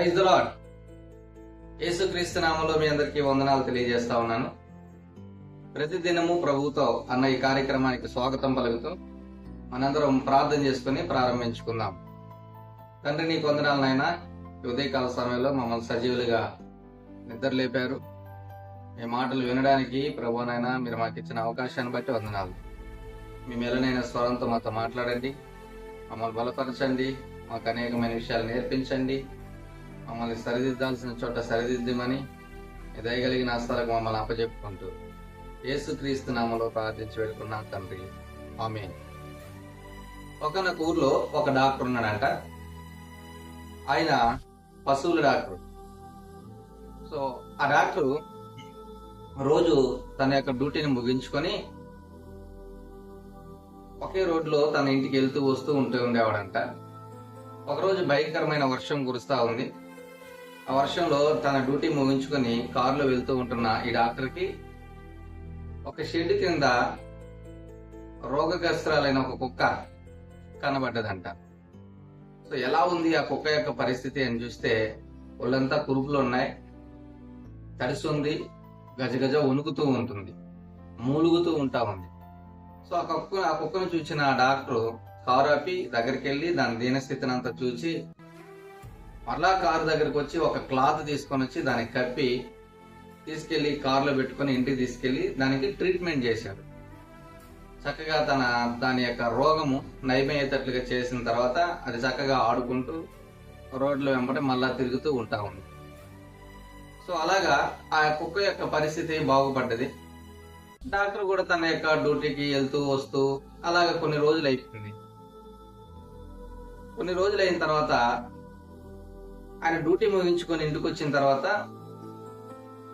Praise the lord. యేసుక్రీస్తు నామములో మీ అందరికీ వందనాలు తెలియజేస్తా ఉన్నాను. ప్రతిదినము ప్రభువుతో అన్న ఈ కార్యక్రమానికి స్వాగతం పలుకుతూ మనందరం ప్రార్థన చేసుకుని ప్రారంభించుకుందాం. తండ్రి, నీకు వందనాలు నాయనా. ఉదయకాల సమయంలో మమ్మల్ని సజీవులుగా నిద్ర లేపారు. మీ మాటలు వినడానికి ప్రభువునైనా మీరు మాకు ఇచ్చిన అవకాశాన్ని బట్టి వందనాలు. మీ మెలనైన స్వరంతో మాతో మాట్లాడండి, మమ్మల్ని బలపరచండి, మాకు అనేకమైన విషయాలు నేర్పించండి, మమ్మల్ని సరిదిద్దాల్సిన చోట సరిదిద్దమని దయగలిగిన హస్తాలకు మమ్మల్ని అప్పచెప్పుకుంటూ యేసుక్రీస్తు నామములో ప్రార్థించి వేడుకున్నాం తండ్రి, ఆమేన్. ఒకనొక ఊర్లో ఒక డాక్టర్ ఉన్నాడంట. ఆయన పశువుల డాక్టర్. సో ఆ డాక్టర్ రోజు తన యొక్క డ్యూటీని ముగించుకొని ఒకే రోడ్లో తన ఇంటికి వెళ్తూ వస్తూ ఉండేవాడంట. ఒకరోజు భయంకరమైన వర్షం కురుస్తా ఉంది. ఆ వర్షంలో తన డ్యూటీ ముగించుకొని కారులో వెళ్తూ ఉంటున్న ఈ డాక్టర్కి ఒక షెడ్ కింద రోగగ్రస్తురాలైన ఒక కుక్క కనబడ్డదంట. సో ఎలా ఉంది ఆ కుక్క యొక్క పరిస్థితి అని చూస్తే ఒళ్ళంతా కురుపులు ఉన్నాయి, తడిసి ఉంది, గజగజ వణుకుతూ ఉంటుంది, మూలుగుతూ ఉంటా ఉంది. సో ఆ కుక్కను చూసిన ఆ డాక్టర్ కారు ఆపి దగ్గరికి వెళ్ళి దాని దీనస్థితిని అంతా చూసి మరలా కారు దగ్గరికి వచ్చి ఒక క్లాత్ తీసుకొని వచ్చి దానికి కప్పి తీసుకెళ్లి కారులో పెట్టుకుని ఇంటికి తీసుకెళ్లి దానికి ట్రీట్మెంట్ చేశాడు. చక్కగా దాని యొక్క రోగము నయమయ్యేటట్లుగా చేసిన తర్వాత అది చక్కగా ఆడుకుంటూ రోడ్ల వెంబడి మళ్ళా తిరుగుతూ ఉంటా ఉంది. సో అలాగా ఆ కుక్క యొక్క పరిస్థితి బాగుపడ్డది. డాక్టర్ కూడా తన యొక్క డ్యూటీకి వెళ్తూ వస్తూ అలాగా కొన్ని రోజులు అయిపోయింది. కొన్ని రోజులు అయిన తర్వాత ఆయన డ్యూటీ ముగించుకొని ఇంటికి వచ్చిన తర్వాత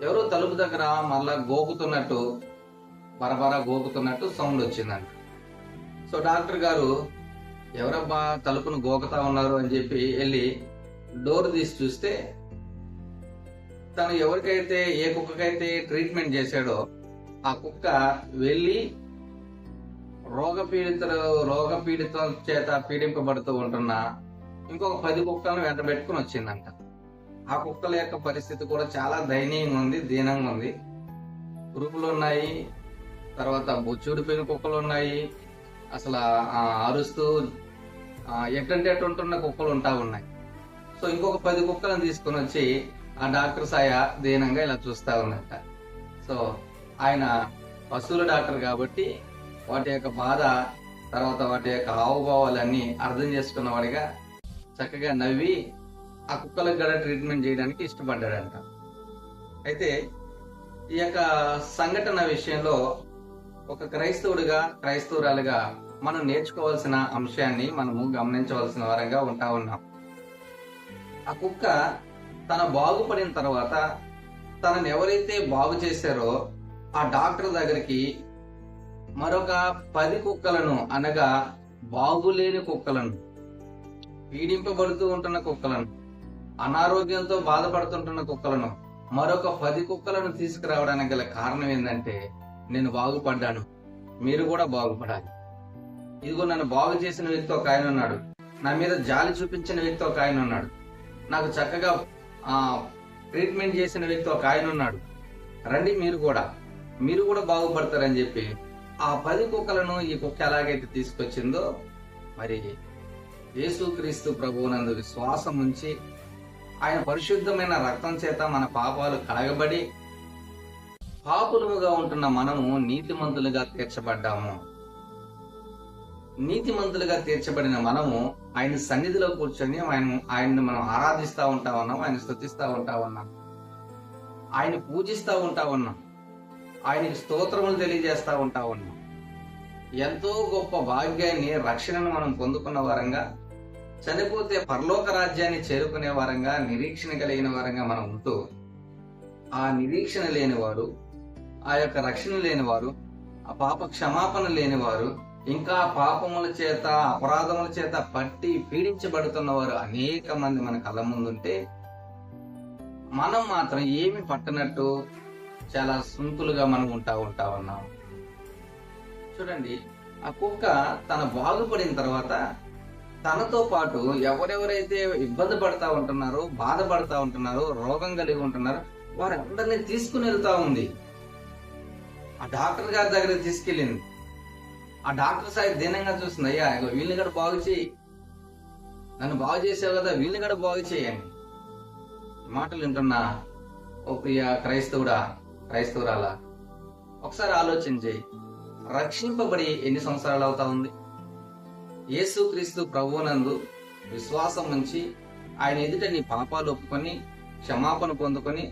ఎవరో తలుపు దగ్గర మళ్ళా గోకుతున్నట్టు, బరబరా గోకుతున్నట్టు సౌండ్ వచ్చిందంట. సో డాక్టర్ గారు ఎవరబ్బా తలుపును గోకుతా ఉన్నారు అని చెప్పి వెళ్ళి డోర్ తీసి చూస్తే తను ఎవరికైతే ఏ కుక్కకైతే ట్రీట్మెంట్ చేశాడో ఆ కుక్క వెళ్ళి రోగపీడితం చేత పీడింపబడుతూ ఉంటున్న ఇంకొక 10 కుక్కలను వెంట పెట్టుకుని వచ్చిందంట. ఆ కుక్కల యొక్క పరిస్థితి కూడా చాలా దయనీయంగా ఉంది, దీనంగా ఉంది. కురుపులు ఉన్నాయి, తర్వాత బొచ్చుడిపోయిన కుక్కలు ఉన్నాయి, అసలు అరుస్తూ ఎట్టంటే ఉంటున్న కుక్కలు ఉంటా ఉన్నాయి. సో ఇంకొక 10 కుక్కలను తీసుకుని వచ్చి ఆ డాక్టర్ సాయ దీనంగా ఇలా చూస్తా ఉన్నట్ట. సో ఆయన పశువుల డాక్టర్ కాబట్టి వాటి యొక్క బాధ, తర్వాత వాటి యొక్క హావభావాలన్నీ అర్థం చేసుకున్నవాడిగా చక్కగా నవ్వి ఆ కుక్కలకు కూడా ట్రీట్మెంట్ చేయడానికి ఇష్టపడ్డాడంట. అయితే ఈ యొక్క సంఘటన విషయంలో ఒక క్రైస్తవురాలుగా మనం నేర్చుకోవాల్సిన అంశాన్ని మనము గమనించవలసిన వారంగా ఉంటా ఉన్నాం. ఆ కుక్క తన బాగుపడిన తర్వాత తనని ఎవరైతే బాగు చేశారో ఆ డాక్టర్ దగ్గరికి మరొక 10 కుక్కలను, అనగా బాగులేని కుక్కలను, పీడింపబడుతూ ఉంటున్న కుక్కలను, అనారోగ్యంతో బాధపడుతుంటున్న కుక్కలను, మరొక 10 కుక్కలను తీసుకురావడానికి గల కారణం ఏంటంటే నేను బాగుపడ్డాను, మీరు కూడా బాగుపడాలి. ఇదిగో నన్ను బాగు చేసిన వ్యక్తి ఒక ఆయన ఉన్నాడు, నా మీద జాలి చూపించిన వ్యక్తి ఒక ఆయన ఉన్నాడు, నాకు చక్కగా ట్రీట్మెంట్ చేసిన వ్యక్తి ఒక ఆయన ఉన్నాడు, రండి మీరు కూడా బాగుపడతారని చెప్పి ఆ 10 కుక్కలను ఈ కుక్క ఎలాగైతే తీసుకొచ్చిందో, మరి యేసుక్రీస్తు ప్రభువునందు విశ్వాసం ఉంచి ఆయన పరిశుద్ధమైన రక్తం చేత మన పాపాలు కడగబడి పాపులుగా ఉంటున్న మనము నీతిమంతులుగా తీర్చబడ్డాము. నీతిమంతులుగా తీర్చబడిన మనము ఆయన సన్నిధిలో కూర్చొని ఆయన్ని మనం ఆరాధిస్తూ ఉంటా ఉన్నాం, ఆయన స్తుతిస్తూ ఉంటా ఉన్నాం, ఆయన పూజిస్తూ ఉంటా ఉన్నాం, ఆయనకి స్తోత్రములు తెలియజేస్తా ఉంటా ఉన్నాం. ఎంతో గొప్ప భాగ్యాన్ని, రక్షణను మనం పొందుకున్న వారంగా, చనిపోతే పరలోక రాజ్యాన్ని చేరుకునే వారంగా, నిరీక్షణ కలిగిన వారంగా మనం ఉంటూ ఆ నిరీక్షణ లేనివారు, ఆ యొక్క రక్షణ లేనివారు, ఆ పాప క్షమాపణ లేనివారు, ఇంకా పాపముల చేత అపరాధముల చేత పట్టి పీడించబడుతున్న వారు అనేక మంది మన కళ్ళ ముందుంటే మనం మాత్రం ఏమి పట్టనట్టు చాలా సింపుల్గా మనం ఉంటా ఉన్నాం. చూడండి, ఆ కుక్క తన బాగుపడిన తర్వాత తనతో పాటు ఎవరెవరైతే ఇబ్బంది పడతా ఉంటున్నారో, బాధపడతా ఉంటున్నారో, రోగం కలిగి ఉంటున్నారో వారందరినీ తీసుకుని వెళ్తా ఉంది. ఆ డాక్టర్ గారి దగ్గరికి తీసుకెళ్ళింది. ఆ డాక్టర్ సాయి దీనంగా చూస్తుంది, అయ్యా ఇగో వీళ్ళని కూడా బాగు చేయి, నన్ను బాగు చేసావు కదా వీళ్ళని కూడా బాగు చేయని మాటలు వింటున్నా ఓ ప్రియ క్రైస్తవురాలా, ఒకసారి ఆలోచించి రక్షింపబడి ఎన్ని సంవత్సరాలు అవుతా ఉంది? యేసుక్రీస్తు ప్రభువునందు విశ్వాసం ఉంచి ఆయన ఎదుట నీ పాపాలు ఒప్పుకొని క్షమాపణ పొందుకొని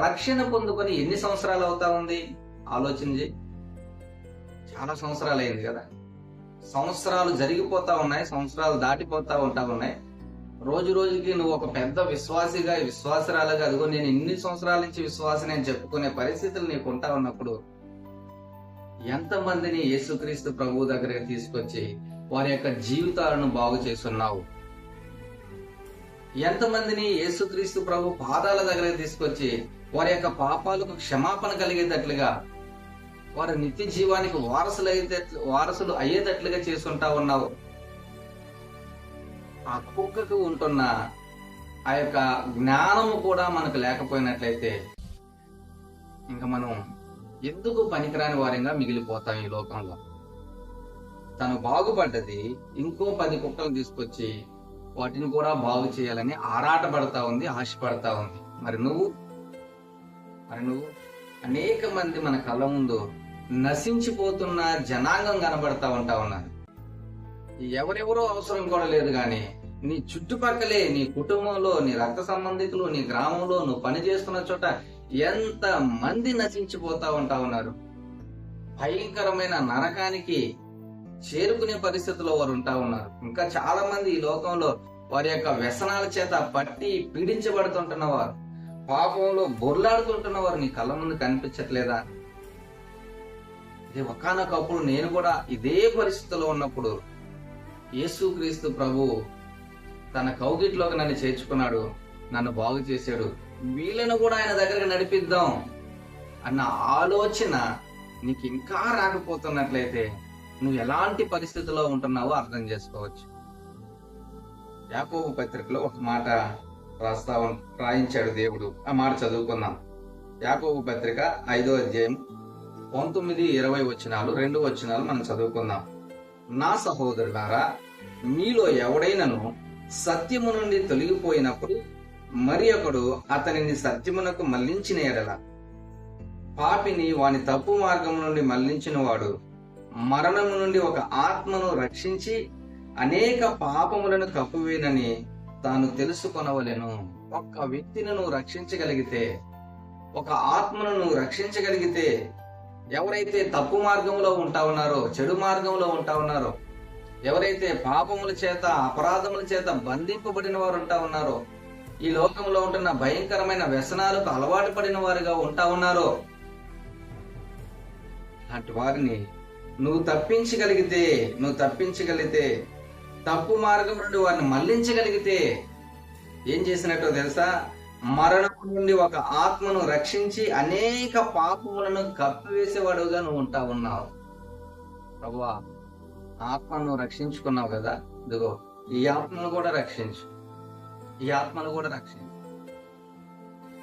రక్షణ పొందుకొని ఎన్ని సంవత్సరాలు అవుతా ఉంది? ఆలోచించి. చాలా సంవత్సరాలు అయింది కదా. సంవత్సరాలు జరిగిపోతా ఉన్నాయి, సంవత్సరాలు దాటిపోతా ఉన్నాయి. రోజు రోజుకి నువ్వు ఒక పెద్ద విశ్వాసిగా విశ్వాసరాలుగా అదిగో నేను ఇన్ని సంవత్సరాల నుంచి విశ్వాసిని అని చెప్పుకునే పరిస్థితులు నీకు ఉంటా ఉన్నప్పుడు ఎంతమందిని యేసుక్రీస్తు ప్రభువు దగ్గరికి తీసుకొచ్చి వారి యొక్క జీవితాలను బాగు చేస్తున్నావు? ఎంతమందిని యేసుక్రీస్తు ప్రభు పాదాల దగ్గరికి తీసుకొచ్చి వారి యొక్క పాపాలకు క్షమాపణ కలిగేటట్లుగా వారి నిత్య జీవానికి వారసులు అయ్యేటట్లుగా చేసుకుంటా ఉన్నావు? ఆ కుక్కకు ఉంటున్న ఆ యొక్క జ్ఞానము కూడా మనకు లేకపోయినట్లయితే ఇంకా మనం ఎందుకు పనికిరాని వారంగా మిగిలిపోతాం ఈ లోకంలో. తను బాగుపడ్డది ఇంకో 10 కుక్కలు తీసుకొచ్చి వాటిని కూడా బాగు చేయాలని ఆరాటపడతా ఉంది, ఆశపడతా ఉంది. మరి నువ్వు అనేక మంది మన కళ్ళ ముందు నశించిపోతున్న జనాంగం కనబడతా ఉన్నారు. ఎవరెవరో అవసరం కూడా లేదు కానీ నీ చుట్టుపక్కలే, నీ కుటుంబంలో, నీ రక్త సంబంధికులు, నీ గ్రామంలో, నువ్వు పని చేస్తున్న చోట ఎంత మంది నశించిపోతా ఉన్నారు. భయంకరమైన నరకానికి చేరుకునే పరిస్థితిలో వారు ఉంటా ఉన్నారు. ఇంకా చాలా మంది ఈ లోకంలో వారి యొక్క వ్యసనాల చేత పట్టి పీడించబడుతుంటున్న వారు, పాపంలో బొర్లాడుతుంటున్న వారు నీ కళ్ళ ముందు కనిపించట్లేదా? ఇది ఒకానొకప్పుడు నేను కూడా ఇదే పరిస్థితిలో ఉన్నప్పుడు యేసుక్రీస్తు ప్రభు తన కౌగిట్లోకి నన్ను చేర్చుకున్నాడు, నన్ను బాగు చేశాడు, వీళ్ళను కూడా ఆయన దగ్గరికి నడిపిద్దాం అన్న ఆలోచన నీకు ఇంకా రాకపోతున్నట్లయితే నువ్వు ఎలాంటి పరిస్థితిలో ఉంటున్నావో అర్థం చేసుకోవచ్చు. యాకోబు పత్రికలో ఒక మాట రాయించాడు దేవుడు. ఆ మాట చదువుకుందాం. యాకోబు పత్రిక 5వ అధ్యాయం 19, 20 వచనాలు, 2 వచనాలు మనం చదువుకుందాం. నా సహోదరులారా, మీలో ఎవడైనను సత్యము నుండి తొలగిపోయినప్పుడు మరి ఒకడు అతనిని సత్యమునకు మళ్లించిన ఎడల పాపిని వాని తప్పు మార్గం నుండి మళ్లించిన వాడు మరణము నుండి ఒక ఆత్మను రక్షించి అనేక పాపములను కప్పువేనని తాను తెలుసుకొనవలెను. ఒక్క వ్యక్తిని నువ్వు రక్షించగలిగితే, ఒక ఆత్మను నువ్వు రక్షించగలిగితే, ఎవరైతే తప్పు మార్గంలో ఉంటా ఉన్నారో, చెడు మార్గంలో ఉంటా ఉన్నారో, ఎవరైతే పాపముల చేత అపరాధముల చేత బంధింపబడిన వారు ఉంటా ఉన్నారో, ఈ లోకంలో ఉంటున్న భయంకరమైన వ్యసనాలకు అలవాటు పడిన వారుగా ఉంటా ఉన్నారో, అటు వారిని నువ్వు తప్పించగలిగితే, తప్పు మార్గం నుండి వారిని మళ్లించగలిగితే ఏం చేసినట్టో తెలుసా? మరణం నుండి ఒక ఆత్మను రక్షించి అనేక పాపములను కప్పివేసేవాడుగా నువ్వు ఉంటా ఉన్నావు. ప్రభువా, ఆత్మను రక్షించుకున్నావు కదా, ఇదిగో ఈ ఆత్మను కూడా రక్షించు.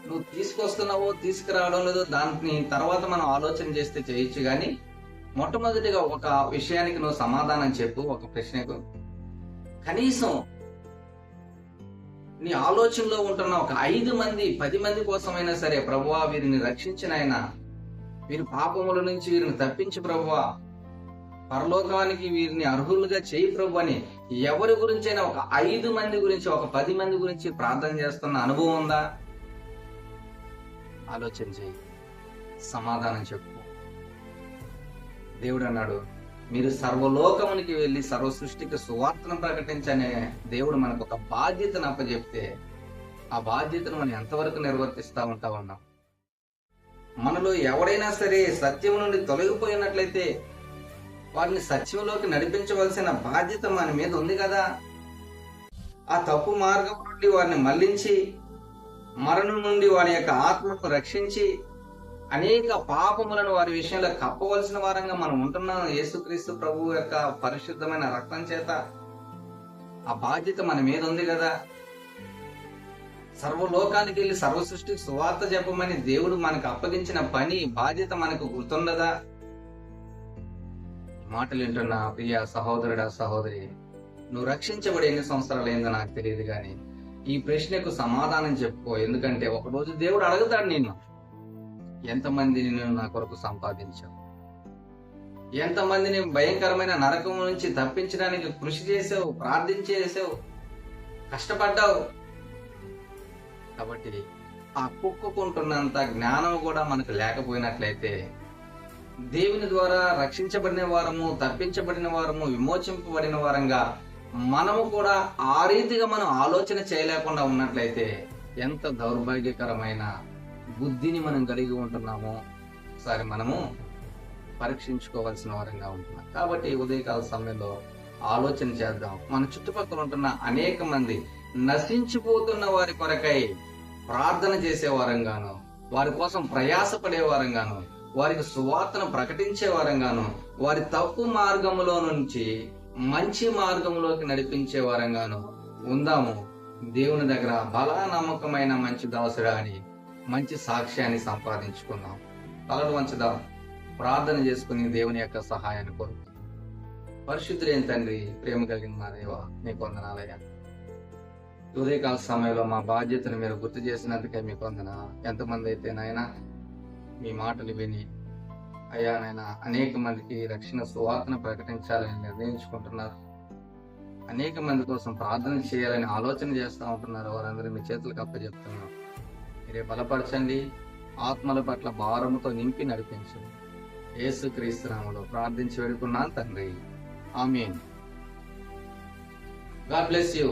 నువ్వు తీసుకొస్తున్నావో తీసుకురావడం లేదో దాన్ని తర్వాత మనం ఆలోచన చేస్తే చేయొచ్చు, కానీ మొట్టమొదటిగా ఒక విషయానికి నువ్వు సమాధానం చెప్పు. ఒక ప్రశ్నకు కనీసం నీ ఆలోచనలో ఉంటున్న ఒక 5 మంది 10 మంది కోసమైనా సరే, ప్రభువా వీరిని రక్షించిన ఆయన, వీరి పాపముల నుంచి వీరిని తప్పించి ప్రభువా, పరలోకానికి వీరిని అర్హులుగా చేయి ప్రభు అని ఎవరి గురించైనా ఒక 5 మంది గురించి, ఒక 10 మంది గురించి ప్రార్థన చేస్తున్న అనుభవం ఉందా? ఆలోచన చేయి, సమాధానం చెప్పు. దేవుడు అన్నాడు, మీరు సర్వలోకమునికి వెళ్లి సర్వ సృష్టికి సువార్తను ప్రకటించనే దేవుడు మనకు ఒక బాధ్యతను అప్పచెప్తే ఆ బాధ్యతను మనం ఎంతవరకు నిర్వర్తిస్తా ఉన్నాం? మనలో ఎవడైనా సరే సత్యం నుండి తొలగిపోయినట్లయితే వారిని సత్యంలోకి నడిపించవలసిన బాధ్యత మన మీద ఉంది కదా. ఆ తప్పు మార్గం నుండి వారిని మళ్లించి మరణం నుండి వారి యొక్క ఆత్మను రక్షించి అనేక పాపములను వారి విషయంలో కప్పవలసిన వారంగా మనం ఉంటున్నాం. యేసుక్రీస్తు ప్రభు యొక్క పరిశుద్ధమైన రక్తం చేత ఆ బాధ్యత మన మీద ఉంది కదా. సర్వలోకానికి వెళ్ళి సర్వ సృష్టికి సువార్త చెప్పమని దేవుడు మనకు అప్పగించిన పని బాధ్యత మనకు గుర్తుండదా? మాటలు వింటున్న ప్రియ సహోదరుడా సహోదరి, నువ్వు రక్షించబడి ఎన్ని సంవత్సరాలు అయిందో నాకు తెలియదు, కానీ ఈ ప్రశ్నకు సమాధానం చెప్పుకో. ఎందుకంటే ఒకరోజు దేవుడు అడుగుతాడు నిన్ను, ఎంతమందిని నువ్వు నా కొరకు సంపాదించావు, ఎంతమందిని భయంకరమైన నరకం నుంచి తప్పించడానికి కృషి చేసావు, ప్రార్థించేసావు, కష్టపడ్డావు. కాబట్టి ఆ కుక్కుకుంటున్నంత జ్ఞానం కూడా మనకు లేకపోయినట్లయితే, దేవుని ద్వారా రక్షించబడిన వారము, తప్పించబడిన వారము, విమోచింపబడిన వారంగా మనము కూడా ఆ రీతిగా మనం ఆలోచన చేయలేకుండా ఉన్నట్లయితే ఎంత దౌర్భాగ్యకరమైన బుద్ధిని మనం కలిగి ఉంటున్నామో ఒకసారి మనము పరీక్షించుకోవాల్సిన వారంగా ఉంటున్నాం. కాబట్టి ఉదయకాల సమయంలో ఆలోచన చేద్దాం. మన చుట్టుపక్కల ఉంటున్న అనేక మంది నశించిపోతున్న వారి కొరకై ప్రార్థన చేసే వారంగాను, వారి కోసం ప్రయాసపడే వారంగాను, వారికి సువార్తను ప్రకటించే వారంగాను, వారి తప్పు మార్గములో నుంచి మంచి మార్గంలోకి నడిపించే వారంగాను ఉందాము. దేవుని దగ్గర బలా నమ్మకమైన మంచి దాసుడా అని మంచి సాక్ష్యాన్ని సంపాదించుకుందాం. తలలు వంచుదాం, ప్రార్థన చేసుకుని దేవుని యొక్క సహాయాన్ని కోరుకుందాం. పరిశుద్ధులైన తండ్రి, ప్రేమ కలిగిన మా దేవ, మీకు వందనాలయ్యా. ఉదయకాల సమయంలో మా బాధ్యతను మీరు గుర్తు చేసినందుకే మీకు వందన. ఎంతమంది అయితే నాయన మీ మాటలు విని అయ్యా నాయన అనేక మందికి రక్షణ సువార్తను ప్రకటించాలని నిర్ణయించుకుంటున్నారు, అనేక మంది కోసం ప్రార్థన చేయాలని ఆలోచన చేస్తూ ఉంటున్నారు, వారందరూ మీ చేతులకు అప్పచెప్తున్నారు. మీరే బలపరచండి, ఆత్మల పట్ల భారముతో నింపి నడిపించండి. యేసుక్రీస్తు నామములో ప్రార్థించి వేడుకున్నాను తండ్రి, ఆమేన్. God bless you.